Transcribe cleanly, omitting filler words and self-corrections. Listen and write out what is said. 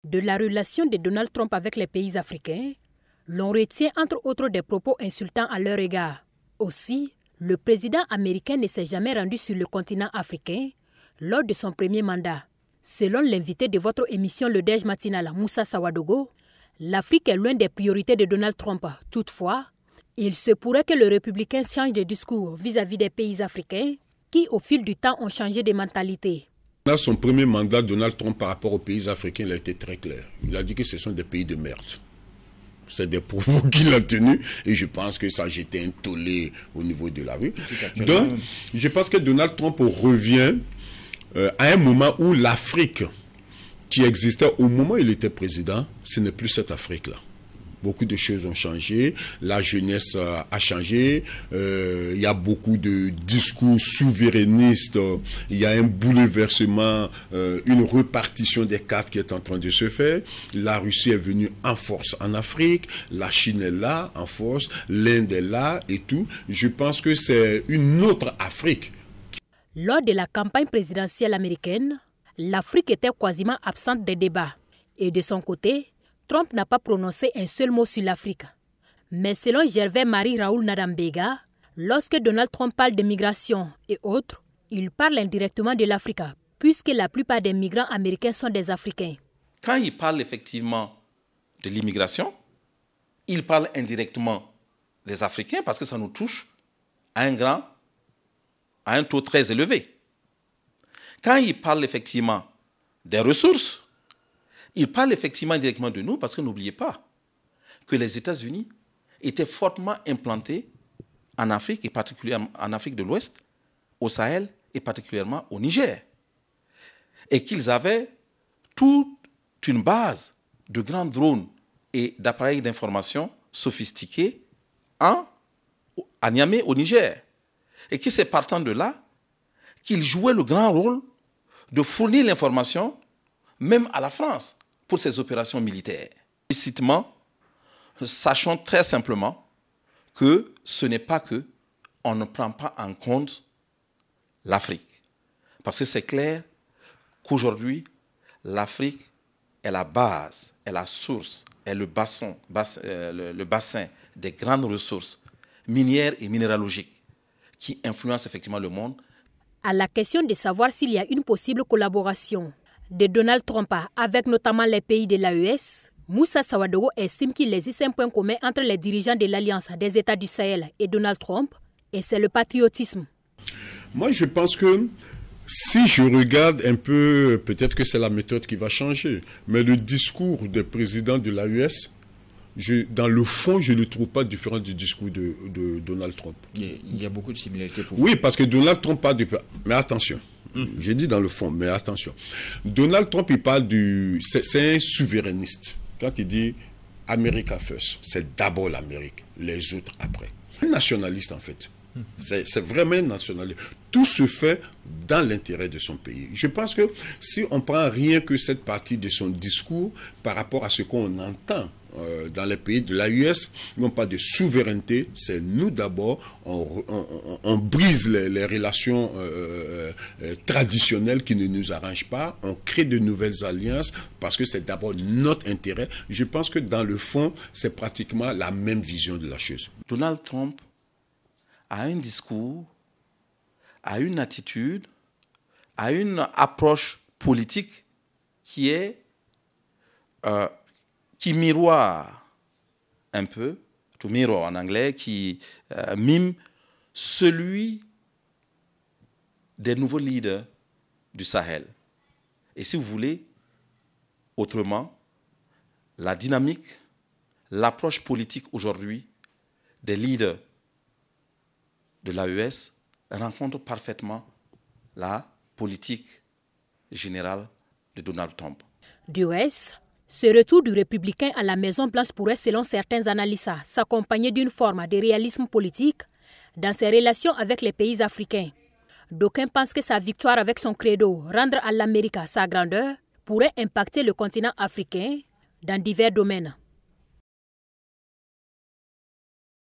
De la relation de Donald Trump avec les pays africains, l'on retient entre autres des propos insultants à leur égard. Aussi, le président américain ne s'est jamais rendu sur le continent africain lors de son premier mandat. Selon l'invité de votre émission Le Déj Matinal, Moussa Sawadogo, l'Afrique est loin des priorités de Donald Trump. Toutefois, il se pourrait que le républicain change de discours vis-à-vis des pays africains qui, au fil du temps, ont changé de mentalité. Dans son premier mandat, Donald Trump, par rapport aux pays africains, il a été très clair. Il a dit que ce sont des pays de merde. C'est des propos qu'il a tenus et je pense que ça a jeté un tollé au niveau de la rue. Donc, je pense que Donald Trump revient à un moment où l'Afrique qui existait au moment où il était président, ce n'est plus cette Afrique-là. Beaucoup de choses ont changé, la jeunesse a changé, il y a beaucoup de discours souverainistes, il y a un bouleversement, une repartition des cartes qui est en train de se faire. La Russie est venue en force en Afrique, la Chine est là en force, l'Inde est là et tout. Je pense que c'est une autre Afrique. Lors de la campagne présidentielle américaine, l'Afrique était quasiment absente des débats. Et de son côté, Trump n'a pas prononcé un seul mot sur l'Afrique. Mais selon Gervais Marie-Raoul Nadambega, lorsque Donald Trump parle de migration et autres, il parle indirectement de l'Afrique, puisque la plupart des migrants américains sont des Africains. Quand il parle effectivement de l'immigration, il parle indirectement des Africains parce que ça nous touche à un taux très élevé. Quand il parle effectivement des ressources, il parle effectivement directement de nous parce que n'oubliez pas que les États-Unis étaient fortement implantés en Afrique, et particulièrement en Afrique de l'Ouest, au Sahel et particulièrement au Niger. Et qu'ils avaient toute une base de grands drones et d'appareils d'information sophistiqués à Niamey, au Niger. Et que c'est partant de là qu'ils jouaient le grand rôle de fournir l'information même à la France pour ses opérations militaires. Explicitement, sachons très simplement que ce n'est pas que on ne prend pas en compte l'Afrique. Parce que c'est clair qu'aujourd'hui, l'Afrique est la base, est la source, est le bassin des grandes ressources minières et minéralogiques qui influencent effectivement le monde. À la question de savoir s'il y a une possible collaboration de Donald Trump avec notamment les pays de l'AES, Moussa Sawadogo estime qu'il existe un point commun entre les dirigeants de l'Alliance des États du Sahel et Donald Trump, et c'est le patriotisme. Moi, je pense que si je regarde un peu, peut-être que c'est la méthode qui va changer, mais le discours des présidents de l'AES, dans le fond, je ne le trouve pas différent du discours de Donald Trump. Il y a beaucoup de similarités pour vous. Oui, parce que Donald Trump parle du... Mais attention, j'ai dit dans le fond, mais attention. Donald Trump, il parle du... C'est un souverainiste. Quand il dit « America first », c'est d'abord l'Amérique, les autres après. Un nationaliste, en fait. C'est vraiment un nationaliste. Tout se fait dans l'intérêt de son pays. Je pense que si on prend rien que cette partie de son discours par rapport à ce qu'on entend dans les pays de l'AES, non pas de souveraineté, c'est nous d'abord, on brise les relations traditionnelles qui ne nous arrangent pas, on crée de nouvelles alliances parce que c'est d'abord notre intérêt. Je pense que dans le fond, c'est pratiquement la même vision de la chose. Donald Trump a un discours, a une attitude, a une approche politique qui est qui miroire un peu, to mirror en anglais, qui mime celui des nouveaux leaders du Sahel. Et si vous voulez, autrement, la dynamique, l'approche politique aujourd'hui des leaders de l'AES rencontre parfaitement la politique générale de Donald Trump. Du reste, ce retour du républicain à la Maison-Blanche pourrait, selon certains analystes, s'accompagner d'une forme de réalisme politique dans ses relations avec les pays africains. D'aucuns pensent que sa victoire avec son credo « Rendre à l'Amérique sa grandeur » pourrait impacter le continent africain dans divers domaines.